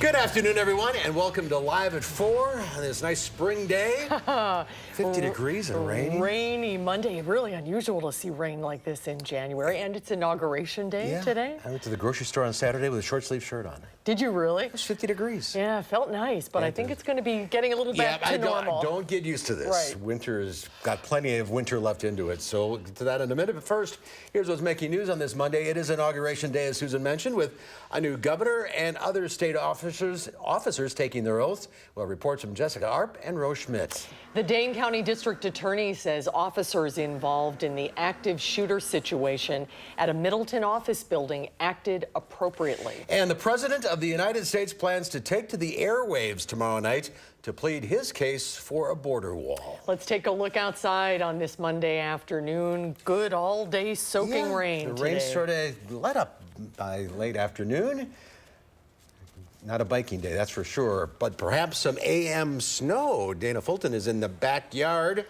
Good afternoon, everyone, and welcome to Live at 4 on this nice spring day. 50 degrees and rainy. Rainy Monday. Really unusual to see rain like this in January, and it's Inauguration Day today. I went to the grocery store on Saturday with a short sleeve shirt on. Did you really? It was 50 degrees. Yeah, it felt nice, but I think it's going to be getting a little back to normal. Don't get used to this. Right. Winter's got plenty of winter left into it, so we'll get to that in a minute. But first, here's what's making news on this Monday. It is Inauguration Day, as Susan mentioned, with a new governor and other state officers taking their oaths. Well, reports from Jessica Arp and Rose Schmidt. The Dane County District Attorney says officers involved in the active shooter situation at a Middleton office building acted appropriately. And the President of the United States plans to take to the airwaves tomorrow night to plead his case for a border wall. Let's take a look outside on this Monday afternoon. Good all-day soaking rain The rain today. sort of let up by late afternoon. Not a biking day, that's for sure, but perhaps some AM snow. Dana Fulton is in the backyard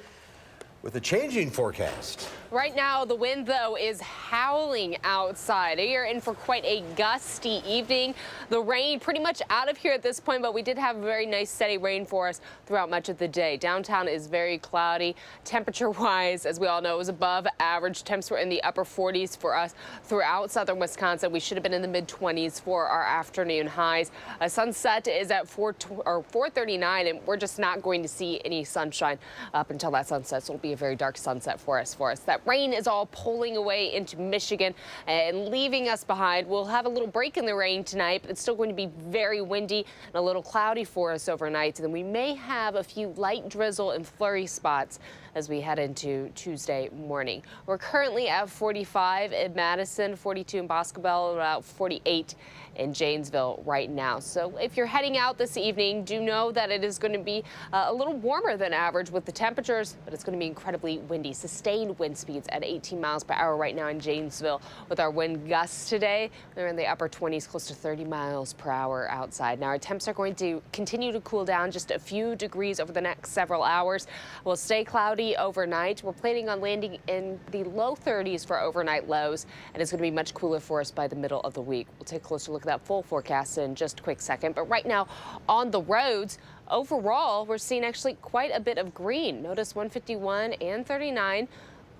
with a changing forecast. Right now, the wind, though, is howling outside. You're in for quite a gusty evening. The rain pretty much out of here at this point, but we did have a very nice steady rain for us throughout much of the day. Downtown is very cloudy. Temperature-wise, as we all know, it was above average. Temps were in the upper 40s for us throughout southern Wisconsin. We should have been in the mid-20s for our afternoon highs. Sunset is at 4:39, and we're just not going to see any sunshine up until that sunset, so it'll be a very dark sunset for us. That rain is all pulling away into Michigan and leaving us behind. We'll have a little break in the rain tonight, but it's still going to be very windy and a little cloudy for us overnight. And then we may have a few light drizzle and flurry spots as we head into Tuesday morning. We're currently at 45 in Madison, 42 in Boscobel, about 48 in Janesville right now. So if you're heading out this evening, do know that it is going to be a little warmer than average with the temperatures, but it's going to be incredibly windy. Sustained wind speeds at 18 miles per hour right now in Janesville. With our wind gusts today, they're in the upper 20s, close to 30 miles per hour outside. Now our temps are going to continue to cool down just a few degrees over the next several hours. We'll stay cloudy overnight. We're planning on landing in the low 30s for overnight lows, and it's going to be much cooler for us by the middle of the week. We'll take a closer look at that full forecast in just a quick second. But right now on the roads, overall, we're seeing actually quite a bit of green. Notice 151 and 39.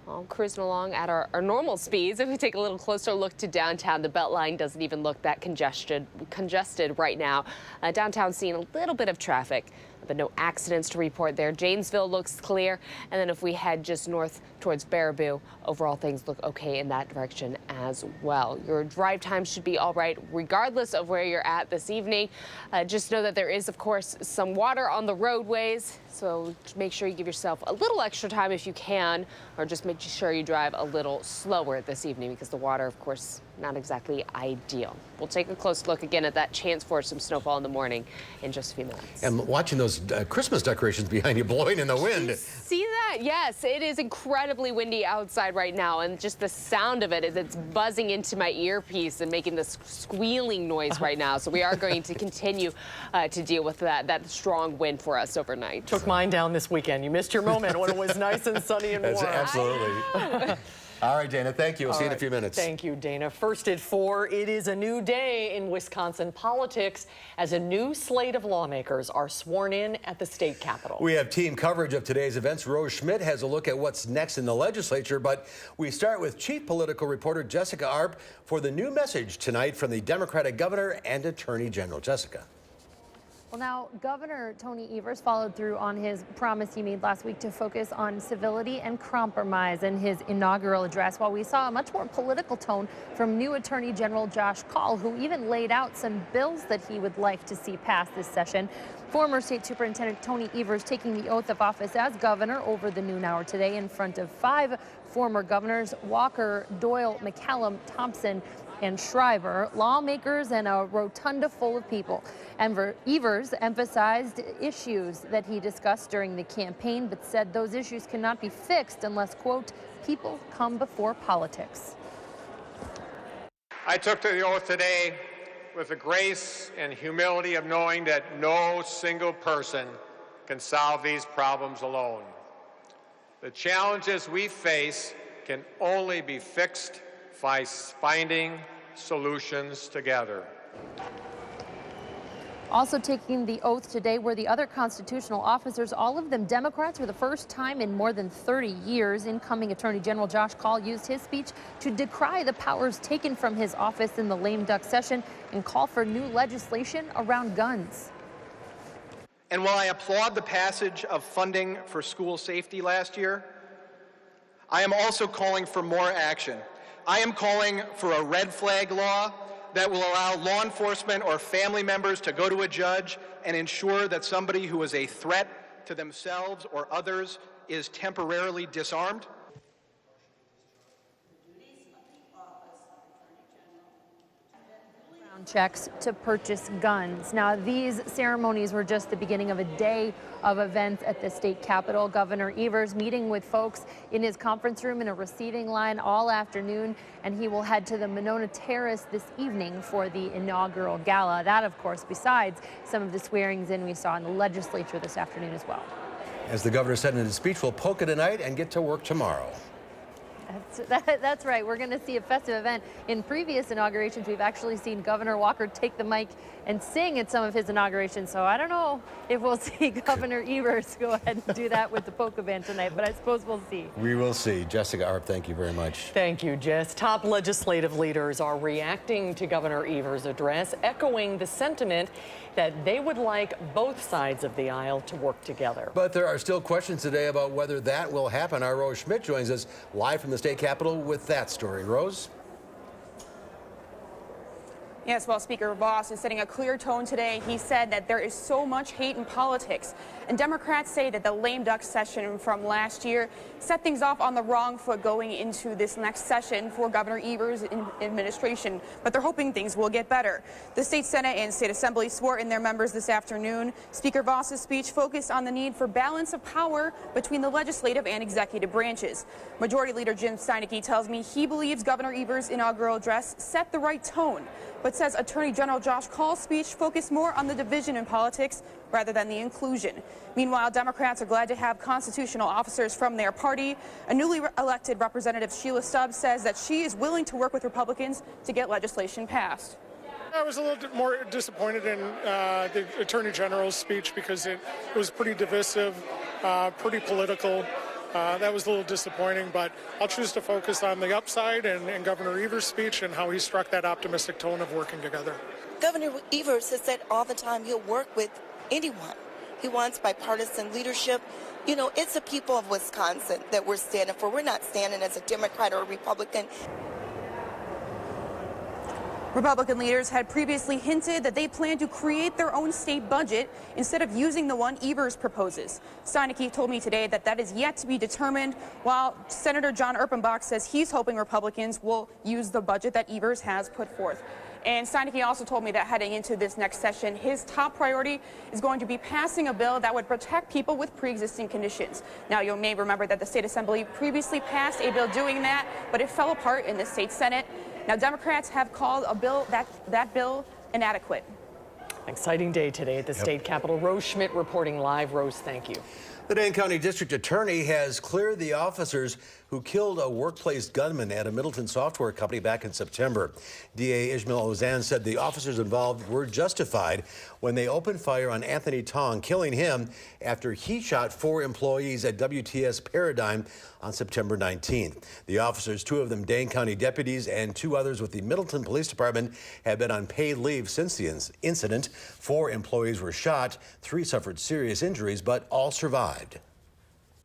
All cruising along at our normal speeds. If we take a little closer look to downtown, the Beltline doesn't even look that congested right now. Downtown seeing a little bit of traffic, but no accidents to report there. Janesville looks clear, and then if we head just north towards Baraboo, overall things look okay in that direction as well. Your drive time should be all right regardless of where you're at this evening. Just know that there is, of course, some water on the roadways, so make sure you give yourself a little extra time if you can, or just make sure you drive a little slower this evening because the water, of course, not exactly ideal. We'll take a close look again at that chance for some snowfall in the morning in just a few minutes. And watching those Christmas decorations behind you blowing in the wind. See that? Yes, it is incredibly windy outside right now, and just the sound of it is it's buzzing into my earpiece and making this squealing noise right now. So we are going to continue to deal with that strong wind for us overnight. Took mine down this weekend. You missed your moment when it was nice and sunny and warm. Absolutely. All right, Dana, thank you. We'll see you in a few minutes. Thank you, Dana. First at 4, it is a new day in Wisconsin politics as a new slate of lawmakers are sworn in at the state capitol. We have team coverage of today's events. Rose Schmidt has a look at what's next in the legislature, but we start with chief political reporter Jessica Arp for the new message tonight from the Democratic governor and attorney general. Jessica. Well, now, Governor Tony Evers followed through on his promise he made last week to focus on civility and compromise in his inaugural address, while we saw a much more political tone from new Attorney General Josh Kaul, who even laid out some bills that he would like to see passed this session. Former State Superintendent Tony Evers taking the oath of office as governor over the noon hour today in front of 5 former governors: Walker, Doyle, McCallum, Thompson, and Shriver, lawmakers, and a rotunda full of people. Evers emphasized issues that he discussed during the campaign, but said those issues cannot be fixed unless, quote, people come before politics. I took the oath today with the grace and humility of knowing that no single person can solve these problems alone. The challenges we face can only be fixed by finding solutions together. Also taking the oath today were the other constitutional officers, all of them Democrats for the first time in more than 30 years. Incoming Attorney General Josh Kaul used his speech to decry the powers taken from his office in the lame duck session and call for new legislation around guns. And while I applaud the passage of funding for school safety last year, I am also calling for more action. I am calling for a red flag law that will allow law enforcement or family members to go to a judge and ensure that somebody who is a threat to themselves or others is temporarily disarmed. Checks to purchase guns. Now, these ceremonies were just the beginning of a day of events at the state capitol. Governor Evers meeting with folks in his conference room in a receiving line all afternoon, and he will head to the Monona Terrace this evening for the inaugural gala. That, of course, besides some of the swearings in we saw in the legislature this afternoon as well. As the governor said in his speech, we'll poke it tonight and get to work tomorrow. That's right. We're going to see a festive event. In previous inaugurations, we've actually seen Governor Walker take the mic and sing at some of his inaugurations. So I don't know if we'll see Governor Evers go ahead and do that with the polka band tonight, but I suppose we'll see. We will see. Jessica Arp, thank you very much. Thank you, Jess. Top legislative leaders are reacting to Governor Evers' address, echoing the sentiment that they would like both sides of the aisle to work together. But there are still questions today about whether that will happen. Our Rose Schmidt joins us live from the state capitol with that story. Rose? Yes, well, Speaker Voss is setting a clear tone today. He said that there is so much hate in politics, and Democrats say that the lame duck session from last year set things off on the wrong foot going into this next session for Governor Evers' administration, but they're hoping things will get better. The state Senate and state assembly swore in their members this afternoon. Speaker Voss's speech focused on the need for balance of power between the legislative and executive branches. Majority Leader Jim Steineke tells me he believes Governor Evers' inaugural address set the right tone, but says Attorney General Josh Kaul's speech focused more on the division in politics rather than the inclusion. Meanwhile, Democrats are glad to have constitutional officers from their party. A newly elected Representative Sheila Stubbs says that she is willing to work with Republicans to get legislation passed. I was a little bit more disappointed in the Attorney General's speech because it was pretty divisive, pretty political. That was a little disappointing, but I'll choose to focus on the upside and Governor Evers' speech and how he struck that optimistic tone of working together. Governor Evers has said all the time he'll work with anyone. He wants bipartisan leadership. You know, it's the people of Wisconsin that we're standing for. We're not standing as a Democrat or a Republican. Republican leaders had previously hinted that they plan to create their own state budget instead of using the one Evers proposes. Steineke told me today that that is yet to be determined, while Senator John Erpenbach says he's hoping Republicans will use the budget that Evers has put forth. And Steineke also told me that heading into this next session, his top priority is going to be passing a bill that would protect people with pre-existing conditions. Now, you may remember that the state assembly previously passed a bill doing that, but it fell apart in the state Senate. Now, Democrats have called that bill inadequate. Exciting day today at the state capitol. Rose Schmidt reporting live. Rose, thank you. The Dane County District Attorney has cleared the officers who killed a workplace gunman at a Middleton software company back in September. DA Ishmael Ozan said the officers involved were justified when they opened fire on Anthony Tong, killing him after he shot 4 employees at WTS Paradigm on September 19th. The officers, 2 of them Dane County deputies and 2 others with the Middleton Police Department, have been on paid leave since the incident. 4 employees were shot, 3 suffered serious injuries, but all survived.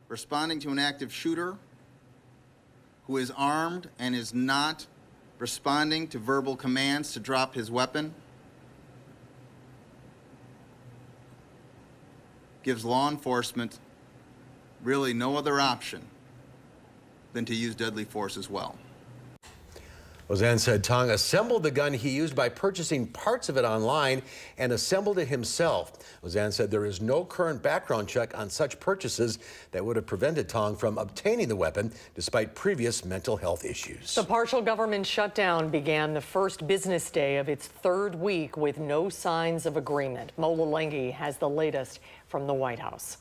Responding to an active shooter who is armed and is not responding to verbal commands to drop his weapon gives law enforcement really no other option than to use deadly force as well. Ozan said Tong assembled the gun he used by purchasing parts of it online and assembled it himself. Ozan said there is no current background check on such purchases that would have prevented Tong from obtaining the weapon despite previous mental health issues. The partial government shutdown began the first business day of its 3rd week with no signs of agreement. Mo Lelenghi has the latest from the White House.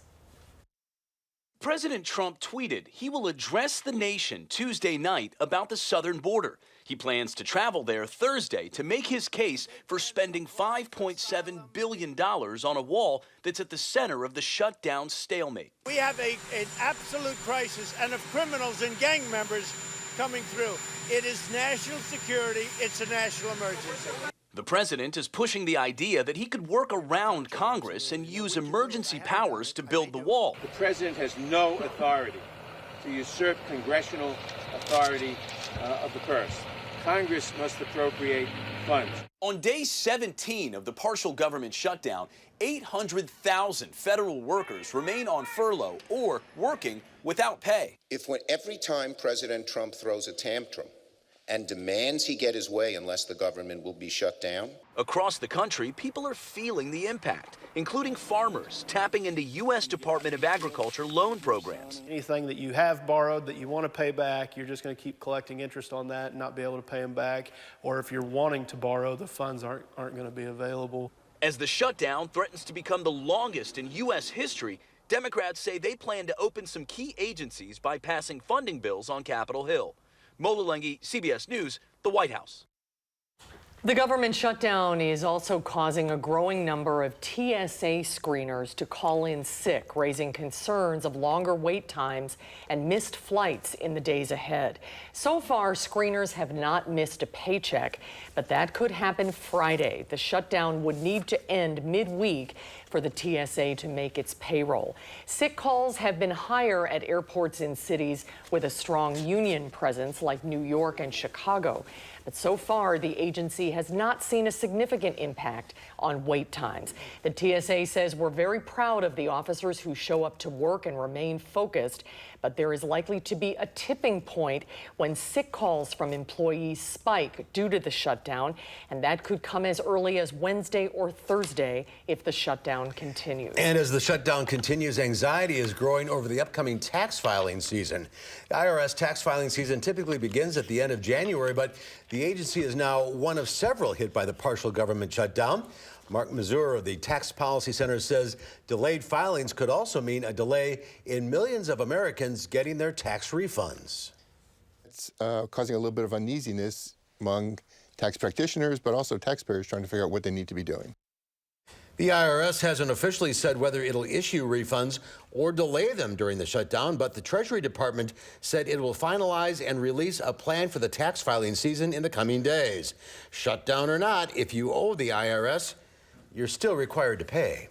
President Trump tweeted he will address the nation Tuesday night about the southern border. He plans to travel there Thursday to make his case for spending $5.7 billion on a wall that's at the center of the shutdown stalemate. We have an absolute crisis and of criminals and gang members coming through. It is national security. It's a national emergency. The president is pushing the idea that he could work around Congress and use emergency powers to build the wall. The president has no authority to usurp congressional authority of the purse. Congress must appropriate funds. On day 17 of the partial government shutdown, 800,000 federal workers remain on furlough or working without pay. Every time President Trump throws a tantrum and demands he get his way unless the government will be shut down. Across the country, people are feeling the impact, including farmers tapping into U.S. Department of Agriculture loan programs. Anything that you have borrowed that you want to pay back, you're just going to keep collecting interest on that and not be able to pay them back. Or if you're wanting to borrow, the funds aren't going to be available. As the shutdown threatens to become the longest in U.S. history, Democrats say they plan to open some key agencies by passing funding bills on Capitol Hill. Mo Lalengi, CBS News, the White House. The government shutdown is also causing a growing number of TSA screeners to call in sick, raising concerns of longer wait times and missed flights in the days ahead. So far, screeners have not missed a paycheck, but that could happen Friday. The shutdown would need to end midweek for the TSA to make its payroll. Sick calls have been higher at airports in cities with a strong union presence like New York and Chicago. But so far, the agency has not seen a significant impact on wait times. The TSA says we're very proud of the officers who show up to work and remain focused, but there is likely to be a tipping point when sick calls from employees spike due to the shutdown, and that could come as early as Wednesday or Thursday if the shutdown continues. And as the shutdown continues, anxiety is growing over the upcoming tax filing season. The IRS tax filing season typically begins at the end of January, but the agency is now one of several hit by the partial government shutdown. Mark Mazur of the Tax Policy Center says delayed filings could also mean a delay in millions of Americans getting their tax refunds. It's causing a little bit of uneasiness among tax practitioners, but also taxpayers trying to figure out what they need to be doing. The IRS hasn't officially said whether it'll issue refunds or delay them during the shutdown, but the Treasury Department said it will finalize and release a plan for the tax filing season in the coming days. Shutdown or not, if you owe the IRS, you're still required to pay.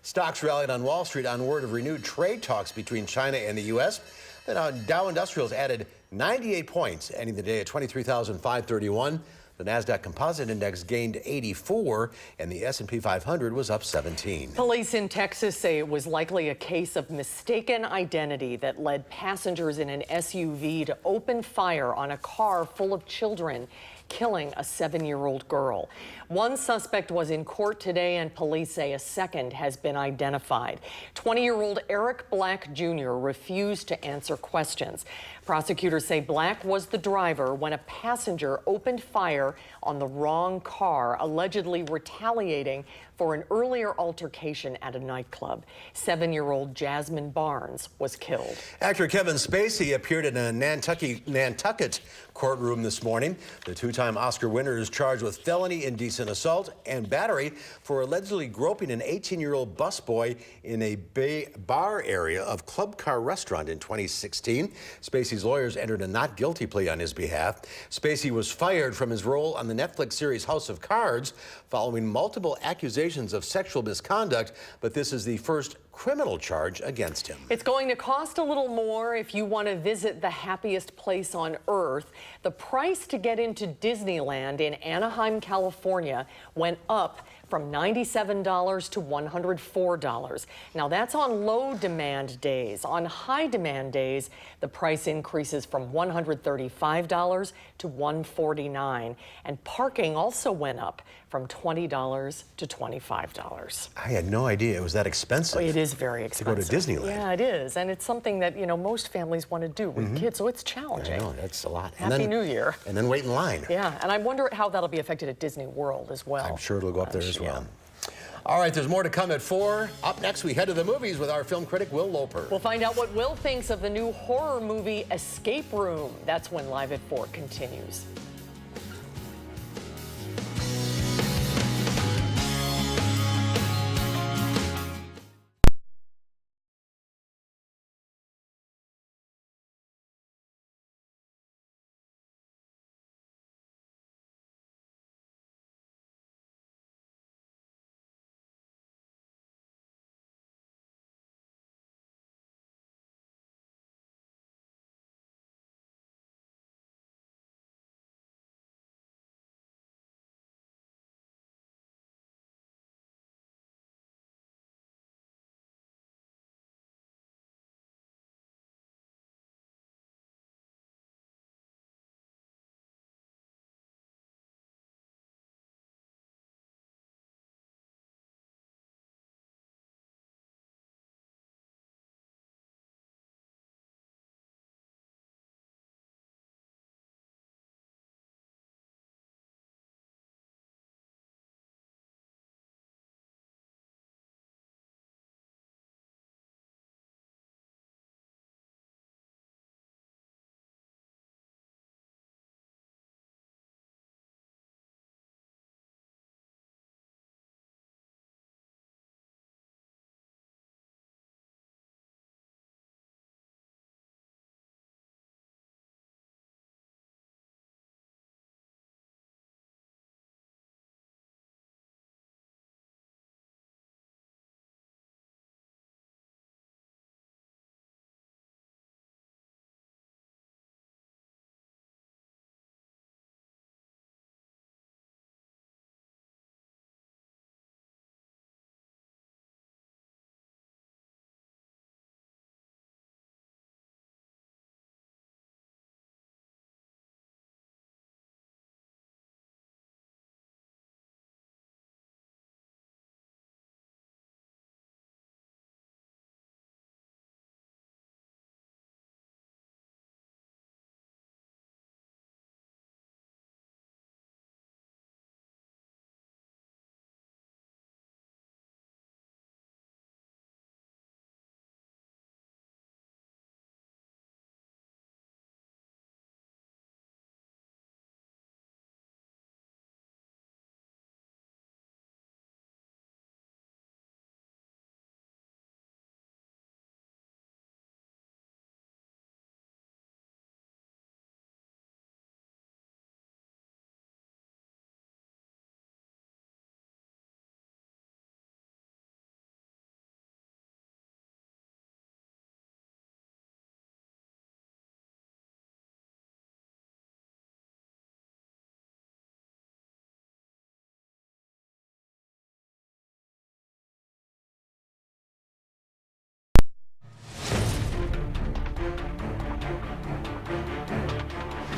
Stocks rallied on Wall Street on word of renewed trade talks between China and the U.S. The Dow Industrials added 98 points, ending the day at 23,531. The NASDAQ Composite Index gained 84, and the S&P 500 was up 17. Police in Texas say it was likely a case of mistaken identity that led passengers in an SUV to open fire on a car full of children, killing a 7-year-old girl. One suspect was in court today, and police say a second has been identified. 20-year-old Eric Black Jr. refused to answer questions. Prosecutors say Black was the driver when a passenger opened fire on the wrong car, allegedly retaliating for an earlier altercation at a nightclub. 7-year-old Jasmine Barnes was killed. Actor Kevin Spacey appeared in a Nantucket courtroom this morning. The two-time Oscar winner is charged with felony indecent assault and battery for allegedly groping an 18-year-old busboy in a bar area of Club Car restaurant in 2016. Spacey's lawyers entered a not guilty plea on his behalf. Spacey was fired from his role on the Netflix series House of Cards following multiple accusations of sexual misconduct, but this is the first criminal charge against him. It's going to cost a little more if you want to visit the happiest place on earth. The price to get into Disneyland in Anaheim, California went up from $97 to $104. Now that's on low demand days. On high demand days, the price increases from $135 to $149. And parking also went up from $20 to $25. I had no idea it was that expensive. It is very expensive. To go to Disneyland. Yeah, it is. And it's something that, you know, most families want to do with kids, so it's challenging. I know, that's a lot. Happy New Year. And then wait in line. Yeah, and I wonder how that'll be affected at Disney World as well. I'm sure it'll go up there as well. All right, there's more to come at 4. Up next, we head to the movies with our film critic, Will Loper. We'll find out what Will thinks of the new horror movie Escape Room. That's when Live at 4 continues.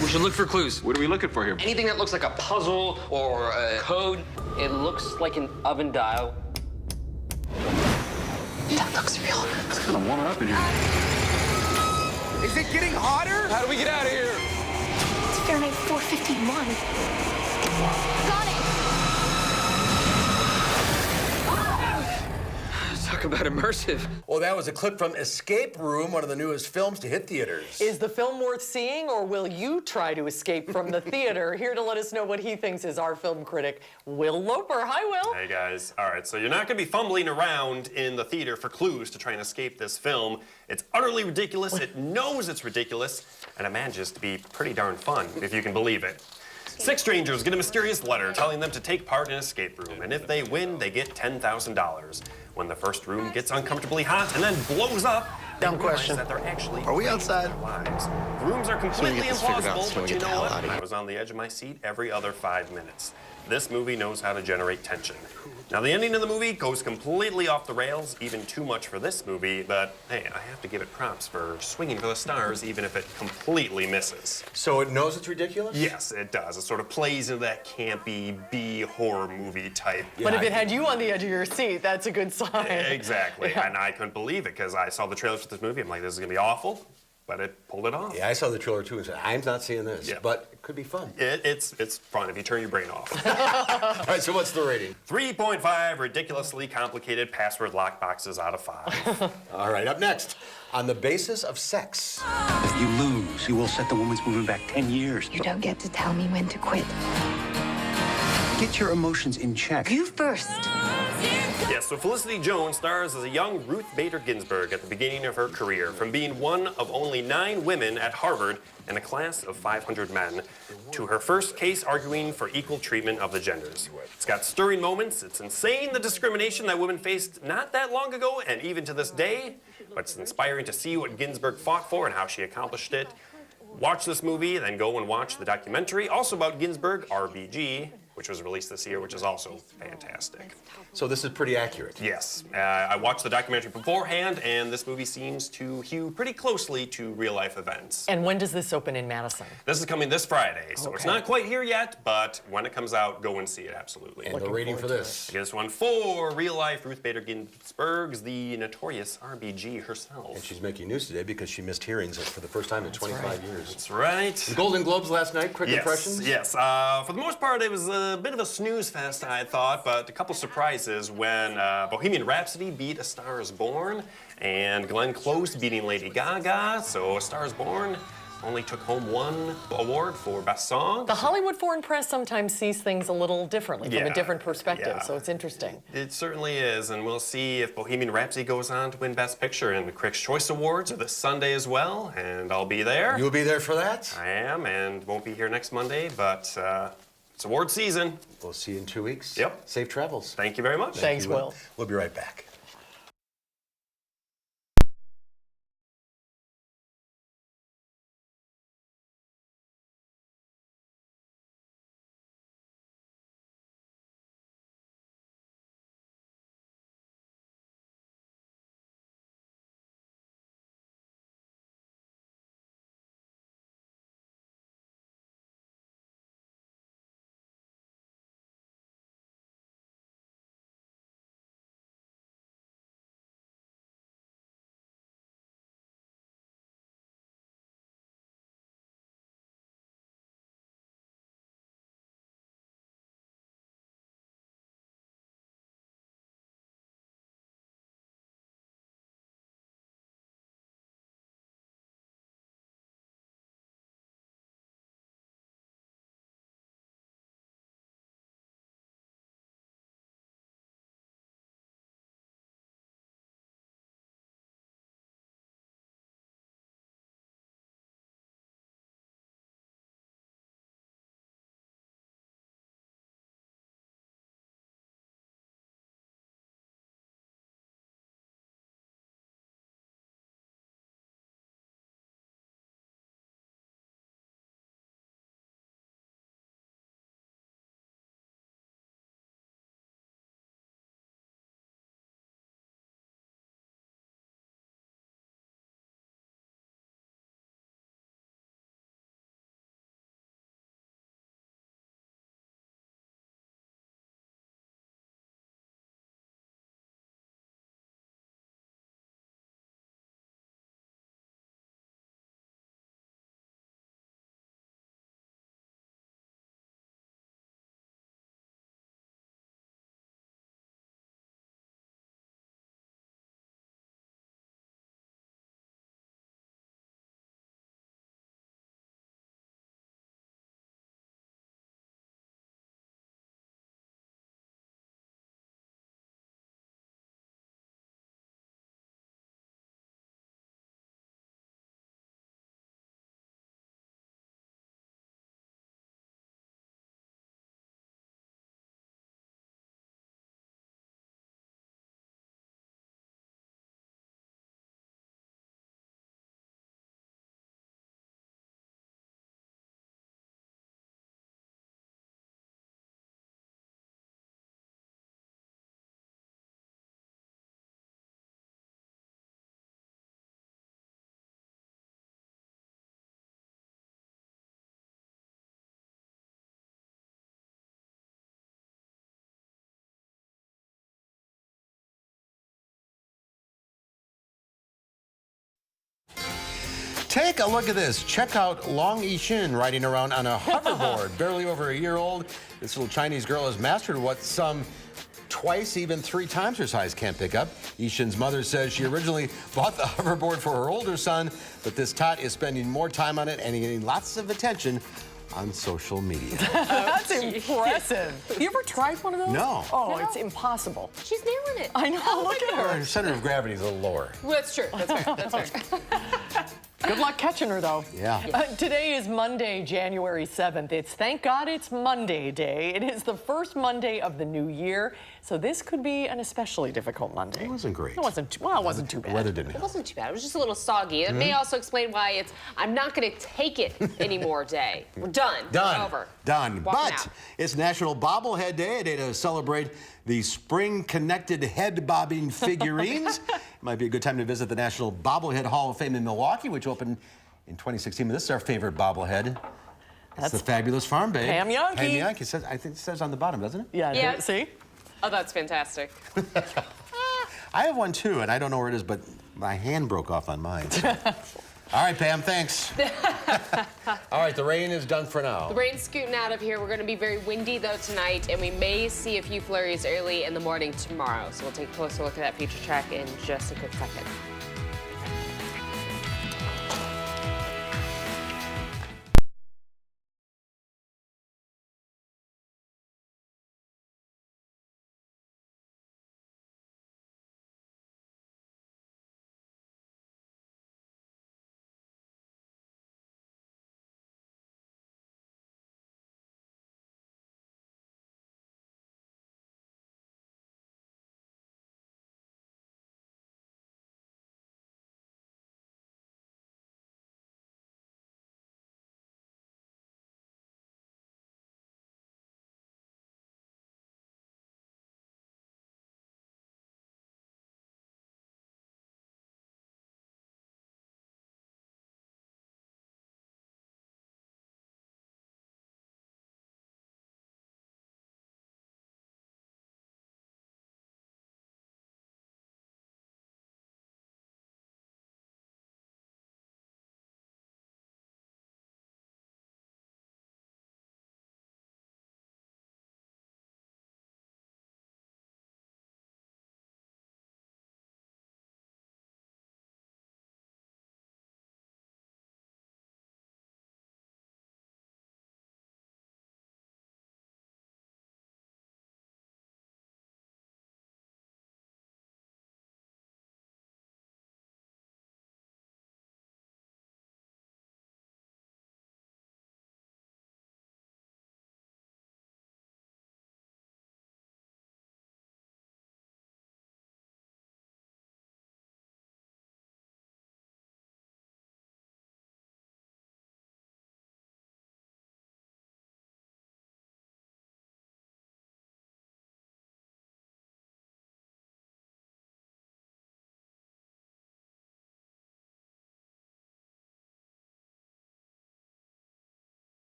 We should look for clues. What are we looking for here? Anything that looks like a puzzle or a code. It looks like an oven dial. That looks real. It's kind of warming up in here. Is it getting hotter? How do we get out of here? It's Fahrenheit 451. Got it! Talk about immersive. Well, that was a clip from Escape Room, one of the newest films to hit theaters. Is the film worth seeing, or will you try to escape from the theater? Here to let us know what he thinks is our film critic, Will Loper. Hi, Will. Hey, guys. All right, so you're not going to be fumbling around in the theater for clues to try and escape this film. It's utterly ridiculous. It knows it's ridiculous, and it manages to be pretty darn fun, if you can believe it. 6 strangers get a mysterious letter telling them to take part in an escape room, and if they win, they get $10,000. When the first room gets uncomfortably hot and then blows up, dumb question. that they're actually Are we outside? Lives. The rooms are completely impossible, but you know what? Out of here. I was on the edge of my seat every other 5 minutes. This movie knows how to generate tension. Now, the ending of the movie goes completely off the rails, even too much for this movie, but hey, I have to give it props for swinging for the stars, even if it completely misses. So it knows it's ridiculous? Yes, it does. It sort of plays into that campy B horror movie type. But if it had you on the edge of your seat, that's a good sign. Exactly, Yeah. and I couldn't believe it because I saw the trailers for this movie. I'm like, this is gonna be awful. but it pulled it off. Yeah, I saw the trailer too and said, I'm not seeing this, Yeah. but it could be fun. It's fun if you turn your brain off. All right, so what's the rating? 3.5 ridiculously complicated password lock boxes out of 5. All right, up next, on the basis of sex. If you lose, you will set the women's movement back 10 years. You don't get to tell me when to quit. Get your emotions in check. You first. Yes, so Felicity Jones stars as a young Ruth Bader Ginsburg at the beginning of her career, from being one of only 9 women at Harvard and a class of 500 men, to her first case arguing for equal treatment of the genders. It's got stirring moments. It's insane, the discrimination that women faced not that long ago and even to this day, but it's inspiring to see what Ginsburg fought for and how she accomplished it. Watch this movie, then go and watch the documentary, also about Ginsburg, RBG, which was released this year, which is also fantastic. So this is pretty accurate. Yes. I watched the documentary beforehand, and this movie seems to hew pretty closely to real-life events. And when does this open in Madison? This is coming this Friday, so it's not quite here yet, but when it comes out, go and see it, absolutely. And the rating for this? I guess one for real-life Ruth Bader Ginsburg's the notorious RBG herself. And she's making news today because she missed hearings for the first time in 25 years. That's right. The Golden Globes last night, quick impressions? Yes. For the most part, it was a bit of a snooze fest, I thought, but a couple surprises when Bohemian Rhapsody beat A Star Is Born, and Glenn Close beating Lady Gaga, so A Star Is Born only took home 1 award for Best Song. The Hollywood Foreign Press sometimes sees things a little differently, from a different perspective, Yeah. so it's interesting. It certainly is, and we'll see if Bohemian Rhapsody goes on to win Best Picture, and the Critics' Choice Awards are this Sunday as well, and I'll be there. You'll be there for that? I am, and won't be here next Monday, but it's award season. We'll see you in 2 weeks. Yep. Safe travels. Thank you very much. Thanks, Will. We'll be right back. Take a look at this. Check out Long Yixin riding around on a hoverboard. Barely over a year old, this little Chinese girl has mastered what some twice, even 3 times her size can't pick up. Yixin's mother says she originally bought the hoverboard for her older son, but this tot is spending more time on it and getting lots of attention on social media. That's impressive. You ever tried one of those? No. Oh, No. it's impossible. She's nailing it. I know, Oh, look at her. Her center of gravity is a little lower. Well, that's true. That's fair. That's fair. Good luck catching her, though. Yeah. Today is Monday, January 7th. Thank God it's Monday Day. It is the first Monday of the new year, so this could be an especially difficult Monday. It wasn't great. It wasn't too bad. The weather didn't It help. wasn't too bad. It was just a little soggy. It may also explain why it's I'm not going to take it anymore day. We're done. Done. We're over. Done. Walking But out. it's National Bobblehead Day, a day to celebrate the spring-connected head-bobbing figurines. It might be a good time to visit the National Bobblehead Hall of Fame in Milwaukee, which opened in 2016. This is our favorite bobblehead. That's the fabulous farm babe. Pam Yankee. Pam Yankee. Says, I think it says on the bottom, doesn't it? Yeah. See? Oh, that's fantastic. I have one too, and I don't know where it is, but my hand broke off on mine. So. All right, Pam, thanks. All right, the rain is done for now. The rain's scooting out of here. We're going to be very windy, though, tonight, and we may see a few flurries early in the morning tomorrow. So we'll take a closer look at that future track in just a quick second.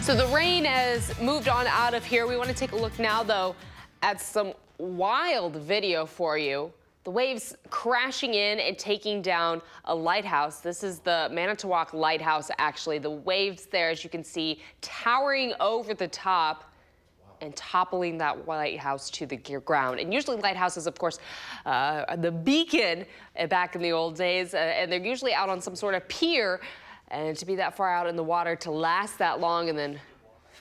So the rain has moved on out of here. We want to take a look now, though, at some wild video for you. The waves crashing in and taking down a lighthouse. This is the Manitowoc Lighthouse, actually. The waves there, as you can see, towering over the top and toppling that lighthouse to the ground. And usually lighthouses, of course, the beacon back in the old days, and they're usually out on some sort of pier. And to be that far out in the water, to last that long and then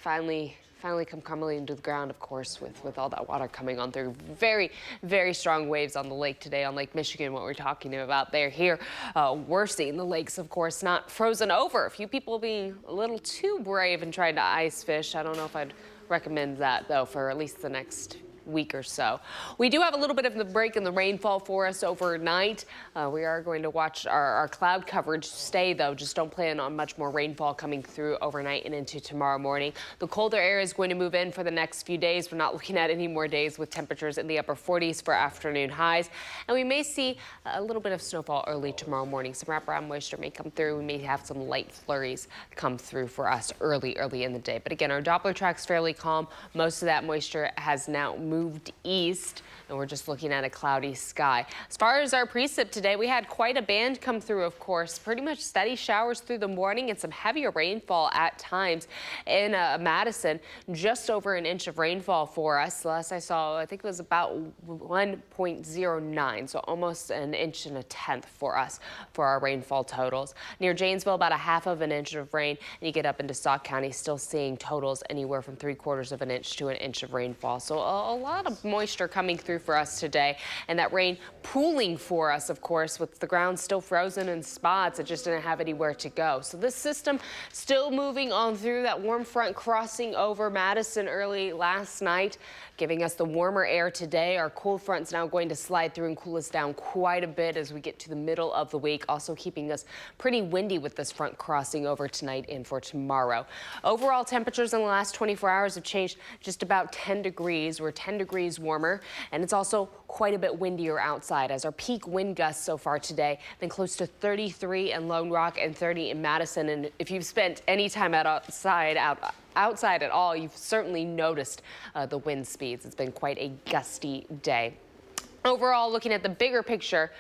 finally finally come crumbling to the ground, of course, with all that water coming on through. Very, very strong waves on the lake today on Lake Michigan, what we're talking about there. Here, we're seeing the lakes, of course, not frozen over. A few people being a little too brave and trying to ice fish. I don't know if I'd recommend that, though, for at least the next week or so. We do have a little bit of the break in the rainfall for us overnight. We are going to watch our cloud coverage stay, though. Just don't plan on much more rainfall coming through overnight and into tomorrow morning. The colder air is going to move in for the next few days. We're not looking at any more days with temperatures in the upper 40s for afternoon highs. And we may see a little bit of snowfall early tomorrow morning. Some wraparound moisture may come through. We may have some light flurries come through for us early in the day. But again, our Doppler track's fairly calm. Most of that moisture has now moved east, and we're just looking at a cloudy sky. As far as our precip today, we had quite a band come through, of course. Pretty much steady showers through the morning and some heavier rainfall at times in Madison. Just over an inch of rainfall for us. Last I saw, I think it was about 1.09, so almost an inch and a tenth for us for our rainfall totals. Near Janesville, about a half of an inch of rain, and you get up into Sauk County, still seeing totals anywhere from 3/4 of an inch to an inch of rainfall. So a lot of moisture coming through for us today, and that rain pooling for us, of course, with the ground still frozen in spots. It just didn't have anywhere to go. So this system still moving on through, that warm front crossing over Madison early last night, giving us the warmer air today. Our cool front's now going to slide through and cool us down quite a bit as we get to the middle of the week, also keeping us pretty windy with this front crossing over tonight and for tomorrow. Overall temperatures in the last 24 hours have changed just about 10 degrees. We're 10 degrees warmer, and it's also quite a bit windier outside, as our peak wind gusts so far today been close to 33 in Lone Rock and 30 in Madison. And if you've spent any time outside at all, you've certainly noticed the wind speeds. It's been quite a gusty day. Overall, looking at the bigger picture,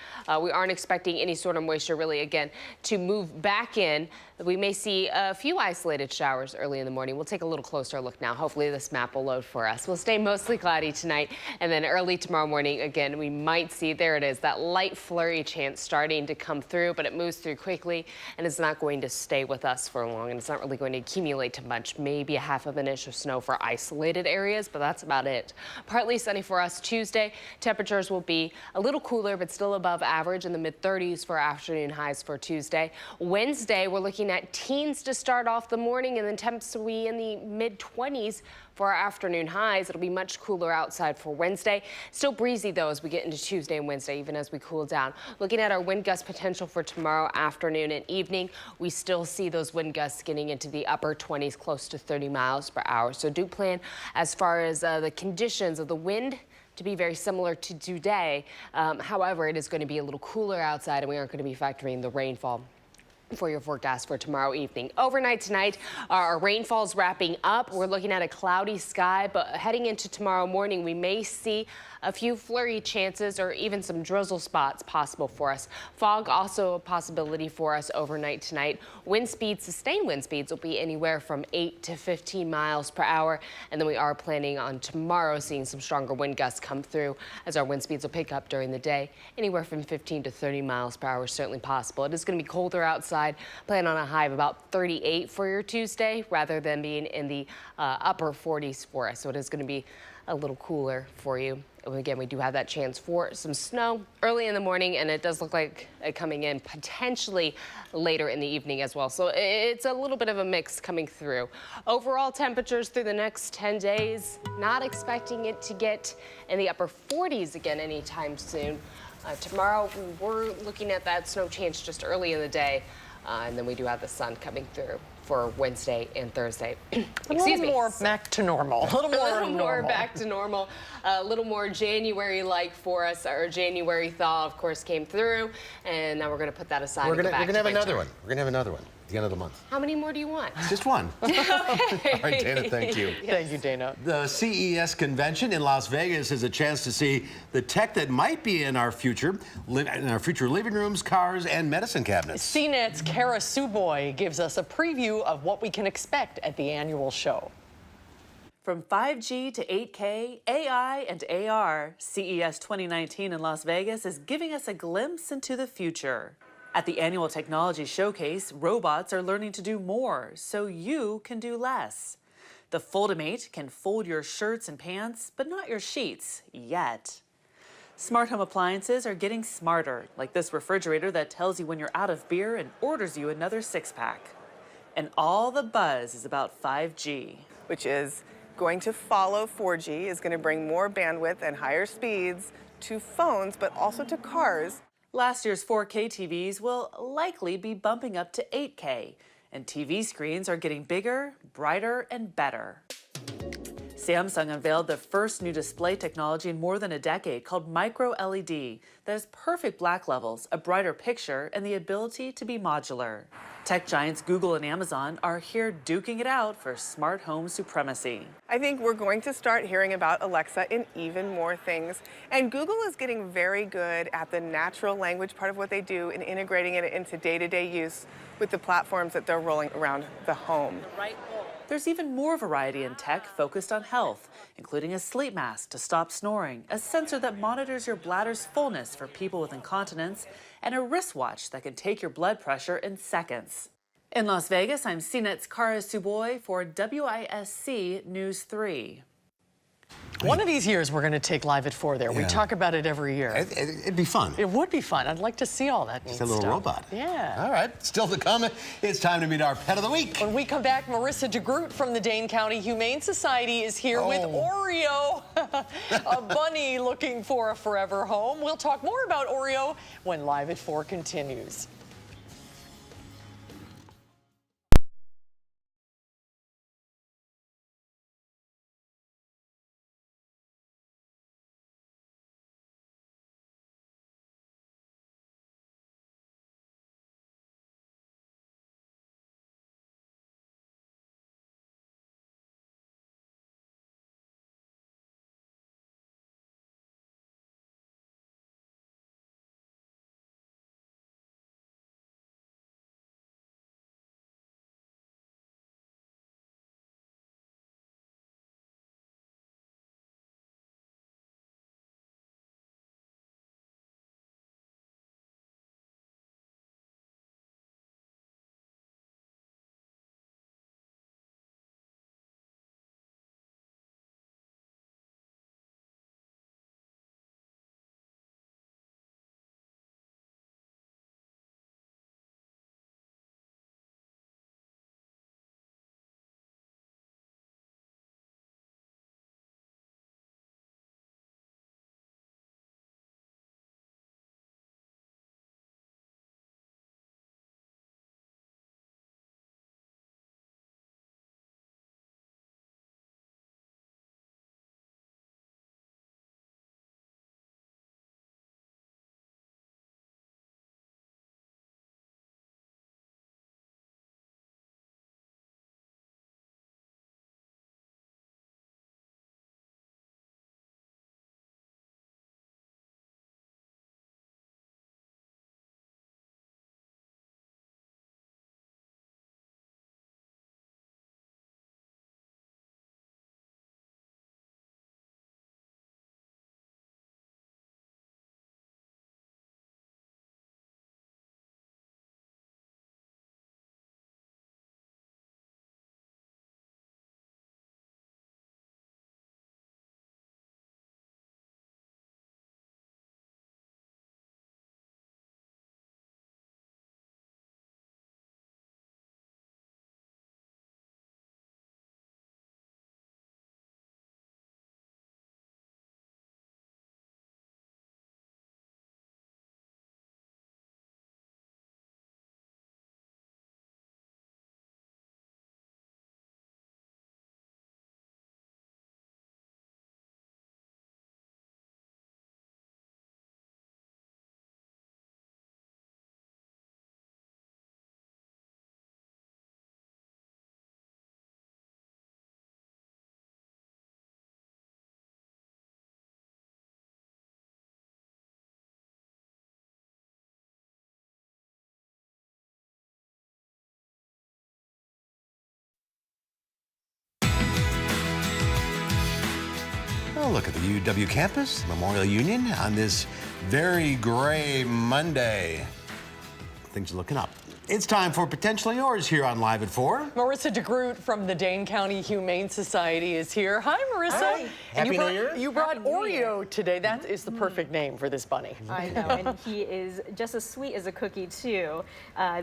we aren't expecting any sort of moisture really, again, to move back in. We may see a few isolated showers early in the morning. We'll take a little closer look now. Hopefully this map will load for us. We'll stay mostly cloudy tonight, and then early tomorrow morning, again, we might see, there it is, that light flurry chance starting to come through, but it moves through quickly, and it's not going to stay with us for long, and it's not really going to accumulate to much. Maybe a half of an inch of snow for isolated areas, but that's about it. Partly sunny for us Tuesday. Temperatures will be a little cooler, but still above average in the mid-30s for afternoon highs for Tuesday. Wednesday, we're looking at teens to start off the morning, and then temps will be in the mid-20s for our afternoon highs. It'll be much cooler outside for Wednesday. Still breezy, though, as we get into Tuesday and Wednesday, even as we cool down. Looking at our wind gust potential for tomorrow afternoon and evening, we still see those wind gusts getting into the upper 20s, close to 30 miles per hour. So do plan, as far as the conditions of the wind, to be very similar to today. However, it is going to be a little cooler outside, and we aren't going to be factoring the rainfall for your forecast for tomorrow evening. Overnight tonight, our rainfall's wrapping up. We're looking at a cloudy sky, but heading into tomorrow morning, we may see a few flurry chances or even some drizzle spots possible for us. Fog also a possibility for us overnight tonight. Wind speeds, sustained wind speeds, will be anywhere from 8 to 15 miles per hour. And then we are planning on tomorrow seeing some stronger wind gusts come through, as our wind speeds will pick up during the day. Anywhere from 15 to 30 miles per hour is certainly possible. It is going to be colder outside. Plan on a high of about 38 for your Tuesday, rather than being in the upper 40s for us. So it is going to be a little cooler for you. Again, we do have that chance for some snow early in the morning, and it does look like it coming in potentially later in the evening as well. So it's a little bit of a mix coming through. Overall temperatures through the next 10 days, not expecting it to get in the upper 40s again anytime soon. Tomorrow, we're looking at that snow chance just early in the day, and then we do have the sun coming through for Wednesday and Thursday. A little more back to normal. A little more back to normal. A little more January-like for us. Our January thaw, of course, came through, and now we're going to put that aside. We're going to have another one. We're going to have another one at the end of the month. How many more do you want? Just one. Okay. All right, Dana, thank you. Thank you, Dana. The CES convention in Las Vegas is a chance to see the tech that might be in our future living rooms, cars, and medicine cabinets. CNET's Kara Suboy gives us a preview of what we can expect at the annual show. From 5G to 8K, AI and AR, CES 2019 in Las Vegas is giving us a glimpse into the future. At the annual technology showcase, robots are learning to do more, so you can do less. The Foldimate can fold your shirts and pants, but not your sheets, yet. Smart home appliances are getting smarter, like this refrigerator that tells you when you're out of beer and orders you another six-pack. And all the buzz is about 5G. Which is going to follow 4G, is going to bring more bandwidth and higher speeds to phones, but also to cars. Last year's 4K TVs will likely be bumping up to 8K, and TV screens are getting bigger, brighter, and better. Samsung unveiled the first new display technology in more than a decade called Micro LED that has perfect black levels, a brighter picture, and the ability to be modular. Tech giants Google and Amazon are here duking it out for smart home supremacy. I think we're going to start hearing about Alexa in even more things. And Google is getting very good at the natural language part of what they do and integrating it into day-to-day use with the platforms that they're rolling around the home. There's even more variety in tech focused on health, including a sleep mask to stop snoring, a sensor that monitors your bladder's fullness for people with incontinence, and a wristwatch that can take your blood pressure in seconds. In Las Vegas, I'm CNET's Kara Suboy for WISC News 3. One of these years, we're going to take Live at 4 there. We talk about it every year. It'd be fun. It would be fun. I'd like to see all that neat It's a little stuff. robot. Yeah. All right, still to come. It's time to meet our pet of the week. When we come back, Marissa DeGroot from the Dane County Humane Society is here with Oreo, a bunny looking for a forever home. We'll talk more about Oreo when Live at 4 continues. Oh, look at the UW campus, Memorial Union, on this very gray Monday. Things are looking up. It's time for Potentially Yours here on Live at 4. Marissa DeGroot from the Dane County Humane Society is here. Hi, Marissa. Hi. Happy New Year. You brought Oreo today. That is the perfect name for this bunny. I know, and he is just as sweet as a cookie, too.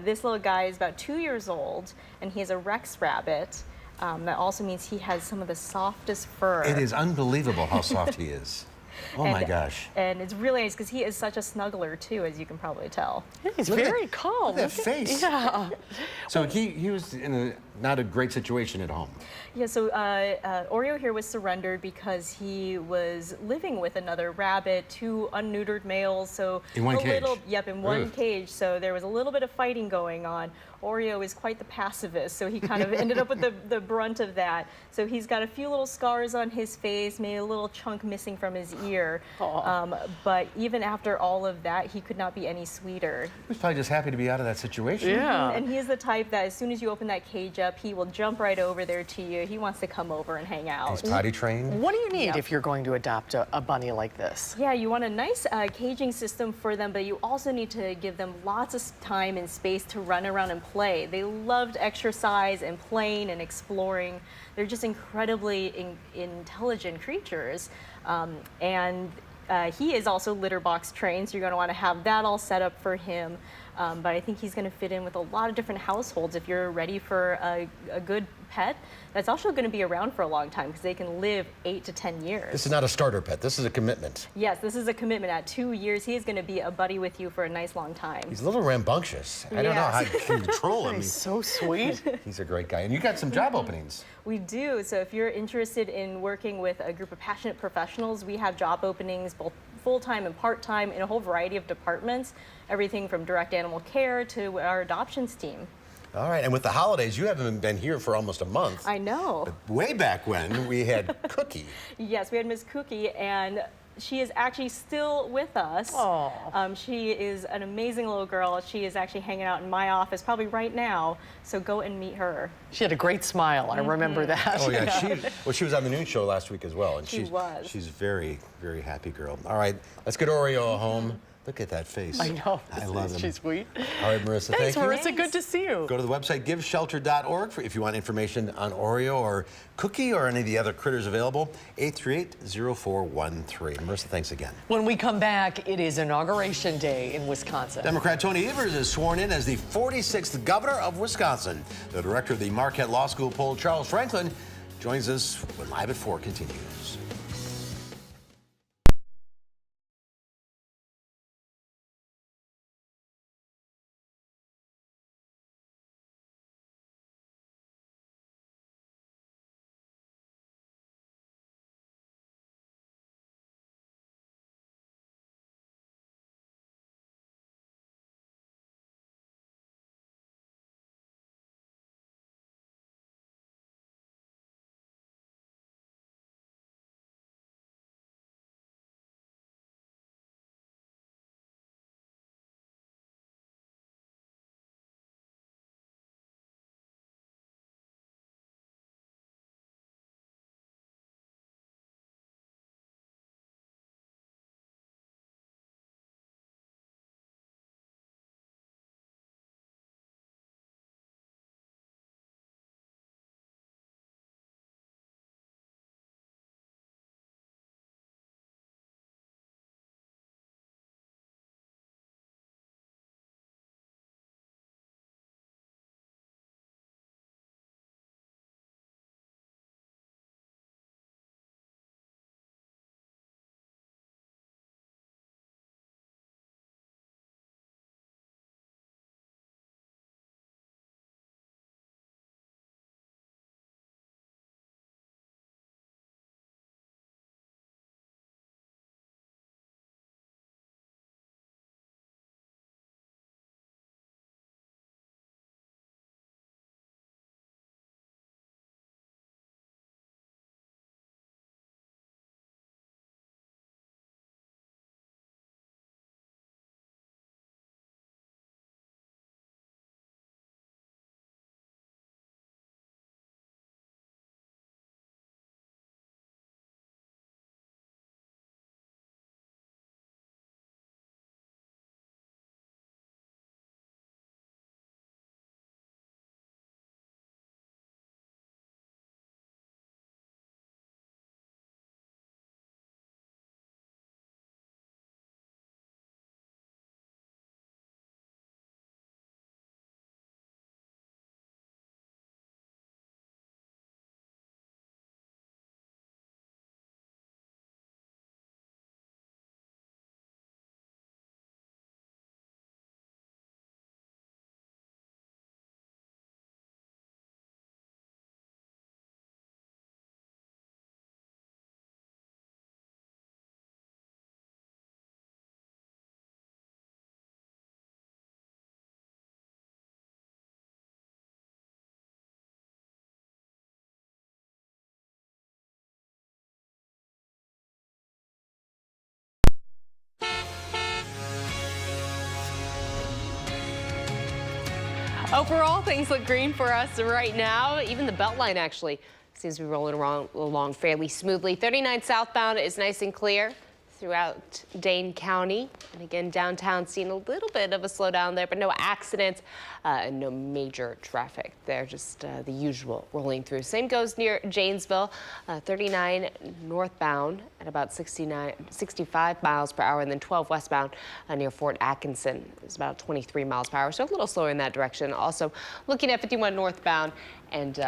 This little guy is about 2 years old, and he is a Rex rabbit. That also means he has some of the softest fur. It is unbelievable how soft he is. Oh my gosh. And it's really nice because he is such a snuggler too, as you can probably tell. Yeah, he's very calm. Look at that face. Yeah. So he was in not a great situation at home. Yeah, so Oreo here was surrendered because he was living with another rabbit, 2 unneutered males. So in one cage? Yep, in one cage. So there was a little bit of fighting going on. Oreo is quite the pacifist, so he kind of ended up with the brunt of that. So he's got a few little scars on his face, maybe a little chunk missing from his ear. But even after all of that, he could not be any sweeter. He was probably just happy to be out of that situation. Yeah. And he is the type that as soon as you open that cage up, he will jump right over there to you. He wants to come over and hang out. He's potty trained. What do you need if you're going to adopt a bunny like this? Yeah, you want a nice caging system for them, but you also need to give them lots of time and space to run around and play. They loved exercise and playing and exploring. They're just incredibly intelligent creatures. He is also litter box trained, so you're going to want to have that all set up for him. But I think he's going to fit in with a lot of different households if you're ready for a good pet that's also going to be around for a long time because they can live 8 to 10 years. This is not a starter pet. This is a commitment. Yes, this is a commitment. At 2 years, he is going to be a buddy with you for a nice long time. He's a little rambunctious. I don't know how you can control him. He's so sweet. He's a great guy. And you got some job openings. We do. So if you're interested in working with a group of passionate professionals, we have job openings both full-time and part-time in a whole variety of departments, everything from direct animal care to our adoptions team. All right, and with the holidays, you haven't been here for almost a month. I know. But way back when, we had Cookie. Yes, we had Miss Cookie, and she is actually still with us. She is an amazing little girl. She is actually hanging out in my office probably right now, so go and meet her. She had a great smile. I remember that. Oh, yeah. She was on the news show last week as well. And she was. She's a very, very happy girl. All right, let's get Oreo home. Look at that face. I know. I love him. She's sweet. All right, Marissa, Thanks, thank you. Marissa. Good to see you. Go to the website, giveshelter.org, if you want information on Oreo or Cookie or any of the other critters available. 838-0413. Marissa, thanks again. When we come back, it is Inauguration Day in Wisconsin. Democrat Tony Evers is sworn in as the 46th governor of Wisconsin. The director of the Marquette Law School poll, Charles Franklin, joins us when Live at 4 continues. Overall, things look green for us right now. Even the Beltline actually seems to be rolling along fairly smoothly. 39 southbound is nice and clear throughout Dane County. And again, downtown seeing a little bit of a slowdown there, but no accidents and no major traffic there, just the usual rolling through. Same goes near Janesville, 39 northbound at about 65 miles per hour, and then 12 westbound near Fort Atkinson is about 23 miles per hour, so a little slower in that direction. Also looking at 51 northbound and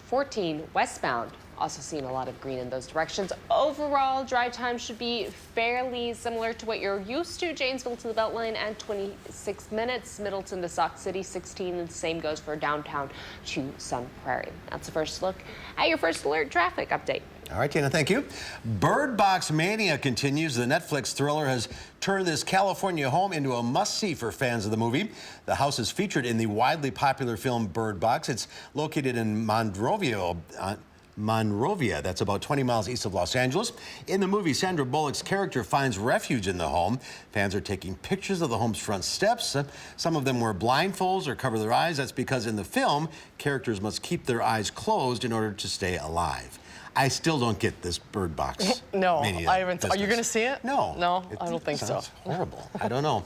14 westbound. Also seeing a lot of green in those directions. Overall, drive time should be fairly similar to what you're used to. Janesville to the Beltline at 26 minutes. Middleton to Sauk City, 16. And the same goes for downtown to Sun Prairie. That's the first look at your first alert traffic update. All right, Tina, thank you. Bird Box Mania continues. The Netflix thriller has turned this California home into a must-see for fans of the movie. The house is featured in the widely popular film Bird Box. It's located in Monrovia, that's about 20 miles east of Los Angeles. In the movie, Sandra Bullock's character finds refuge in the home. Fans are taking pictures of the home's front steps. Some of them wear blindfolds or cover their eyes. That's because in the film, characters must keep their eyes closed in order to stay alive. I still don't get this Bird Box. No, Mania I haven't. Are you business. going to see it? No. No, I don't think so. Sounds horrible. I don't know.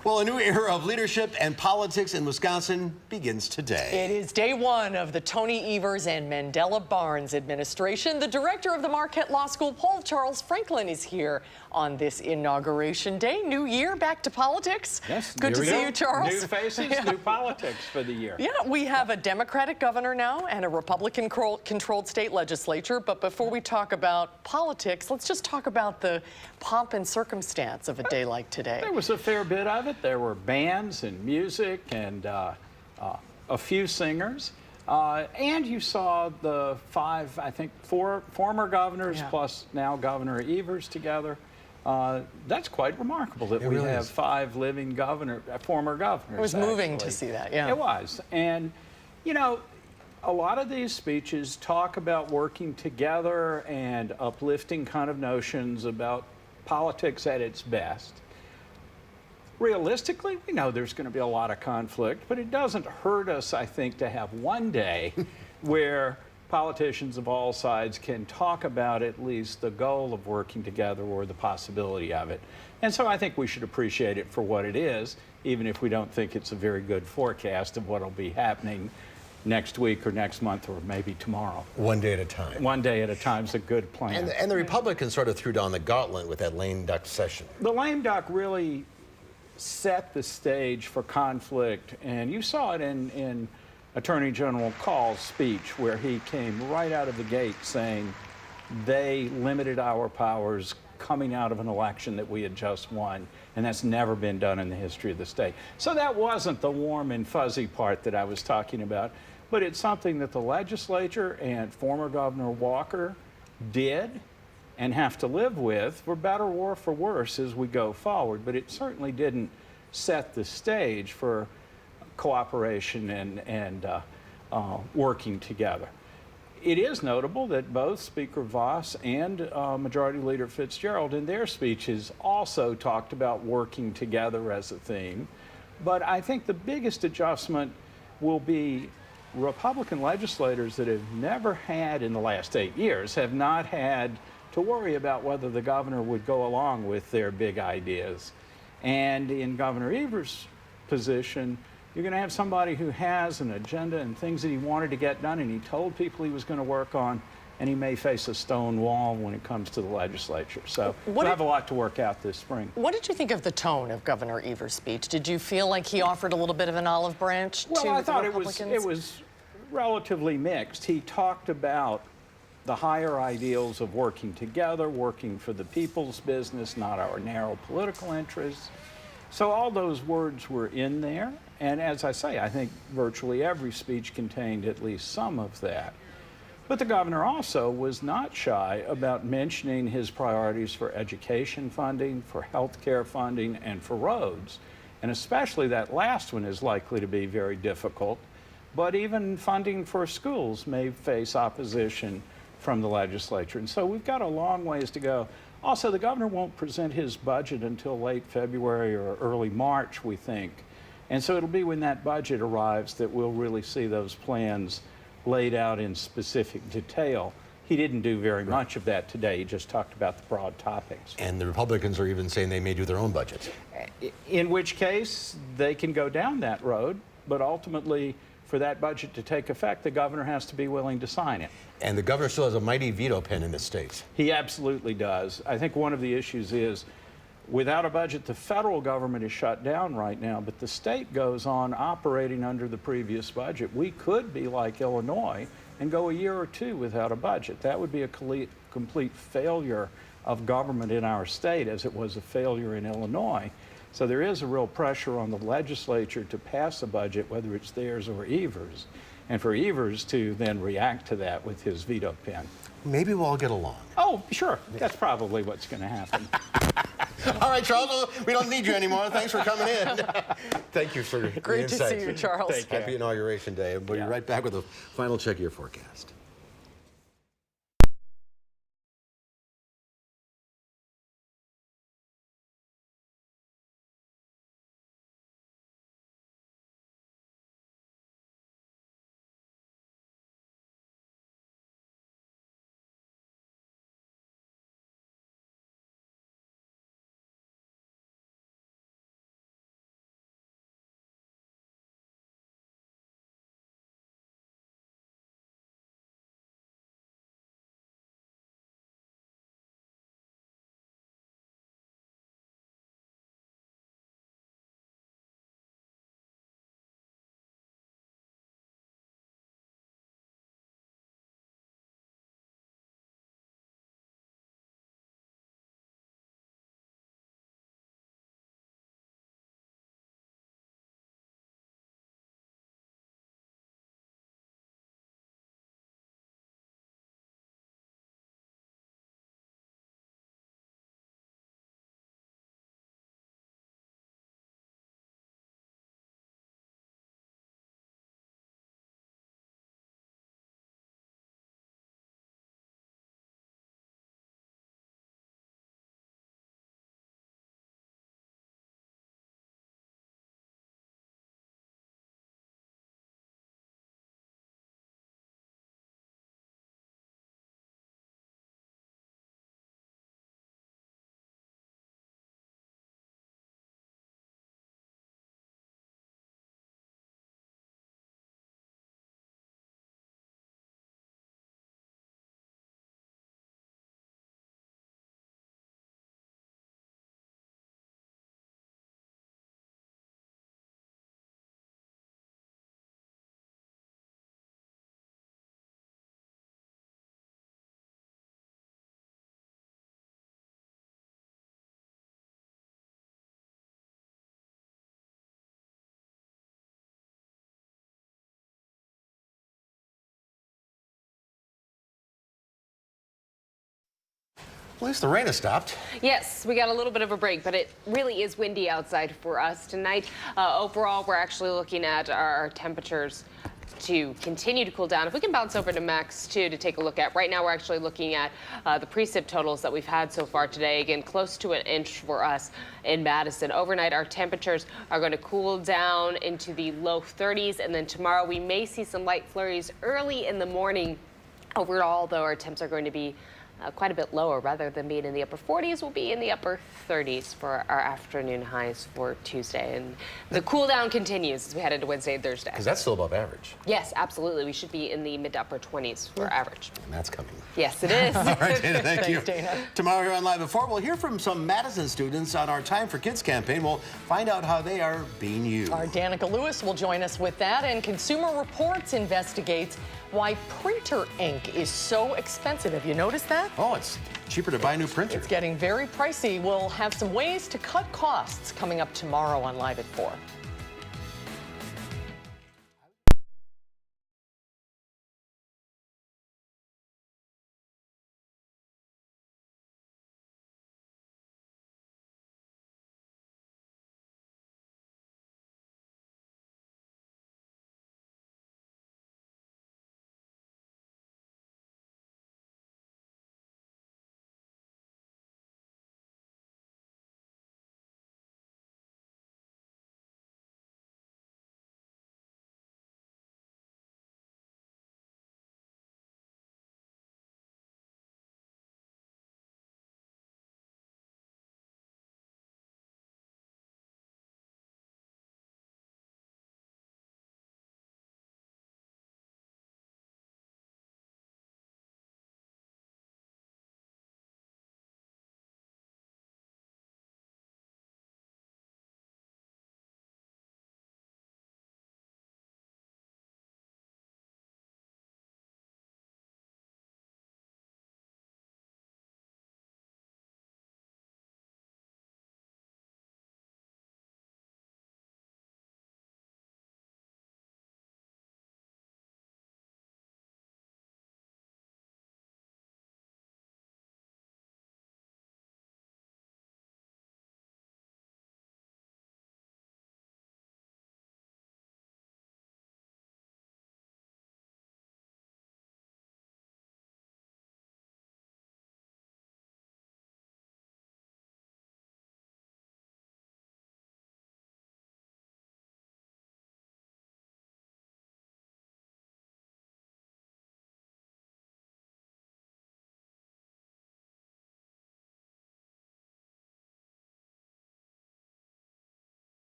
Well, a new era of leadership and politics in Wisconsin begins today. It is day one of the Tony Evers and Mandela Barnes administration. The director of the Marquette Law School, Paul Charles Franklin, is here on this inauguration day. New year, back to politics. Yes, good to see you, Charles. New faces, new politics for the year. Yeah, we have a Democratic governor now and a Republican-controlled state legislature. But before we talk about politics, let's just talk about the pomp and circumstance of a day like today. There was a fair bit of it. There were bands and music and a few singers. And you saw the four former governors plus now Governor Evers together. That's quite remarkable that we have 5 living former governors. It was moving to see that, yeah. It was. And, you know, a lot of these speeches talk about working together and uplifting kind of notions about politics at its best. Realistically, we know there's going to be a lot of conflict, but it doesn't hurt us, I think, to have one day where politicians of all sides can talk about at least the goal of working together or the possibility of it. And so I think we should appreciate it for what it is, even if we don't think it's a very good forecast of what will be happening next week or next month or maybe tomorrow. One day at a time. One day at a time is a good plan. And the Republicans sort of threw down the gauntlet with that lame duck session. The lame duck really set the stage for conflict, and you saw it in Attorney General Call's speech, where he came right out of the gate saying they limited our powers coming out of an election that we had just won, and that's never been done in the history of the state. So that wasn't the warm and fuzzy part that I was talking about, but it's something that the legislature and former Governor Walker did and have to live with, for better or for worse, as we go forward. But it certainly didn't set the stage for cooperation and working together. It is notable that both Speaker Voss and Majority Leader Fitzgerald in their speeches also talked about working together as a theme. But I think the biggest adjustment will be Republican legislators that have never had, in the last 8 years, have not had to worry about whether the governor would go along with their big ideas. And in Governor Evers' position, you're going to have somebody who has an agenda and things that he wanted to get done and he told people he was going to work on, and he may face a stone wall when it comes to the legislature. So we'll have a lot to work out this spring. What did you think of the tone of Governor Evers' speech? Did you feel like he offered a little bit of an olive branch to the Republicans? Well, I thought it was relatively mixed. He talked about the higher ideals of working together, working for the people's business, not our narrow political interests. So all those words were in there. And as I say, I think virtually every speech contained at least some of that. But the governor also was not shy about mentioning his priorities for education funding, for health care funding, and for roads. And especially that last one is likely to be very difficult. But even funding for schools may face opposition from the legislature. And so we've got a long ways to go. Also, the governor won't present his budget until late February or early March, we think. And so it'll be when that budget arrives that we'll really see those plans laid out in specific detail. He didn't do very much of that today. He just talked about the broad topics. And the Republicans are even saying they may do their own budget. In which case, they can go down that road, but ultimately, for that budget to take effect, the governor has to be willing to sign it. And the governor still has a mighty veto pen in this state. He absolutely does. I think one of the issues is, without a budget, the federal government is shut down right now, but the state goes on operating under the previous budget. We could be like Illinois and go a year or two without a budget. That would be a complete failure of government in our state, as it was a failure in Illinois. So there is a real pressure on the legislature to pass a budget, whether it's theirs or Evers, and for Evers to then react to that with his veto pen. Maybe we'll all get along. Oh, sure. That's probably what's going to happen. All right, Charles, we don't need you anymore. Thanks for coming in. Thank you for the Great to see you, Charles. Happy Inauguration Day. We'll be right back with a final check of your forecast. At least the rain has stopped. Yes, we got a little bit of a break, but it really is windy outside for us tonight. Overall, we're actually looking at our temperatures to continue to cool down. If we can bounce over to Max 2 to take a look at. Right now, we're actually looking at the precip totals that we've had so far today. Again, close to an inch for us in Madison. Overnight, our temperatures are going to cool down into the low 30s, and then tomorrow we may see some light flurries early in the morning. Overall, though, our temps are going to be quite a bit lower. Rather than being in the upper 40s, we'll be in the upper 30s for our afternoon highs for Tuesday. And the cool down continues as we head into Wednesday and Thursday. Because that's still above average. Yes, absolutely. We should be in the mid to upper 20s for average. And that's coming. Yes, it is. All right, Dana, thank you. Thanks, Dana. Tomorrow here on Live at 4, we'll hear from some Madison students on our Time for Kids campaign. We'll find out how they are being used. Our Danica Lewis will join us with that. And Consumer Reports investigates why printer ink is so expensive. Have you noticed that? Oh, it's cheaper to buy a new printer. It's getting very pricey. We'll have some ways to cut costs coming up tomorrow on Live at 4.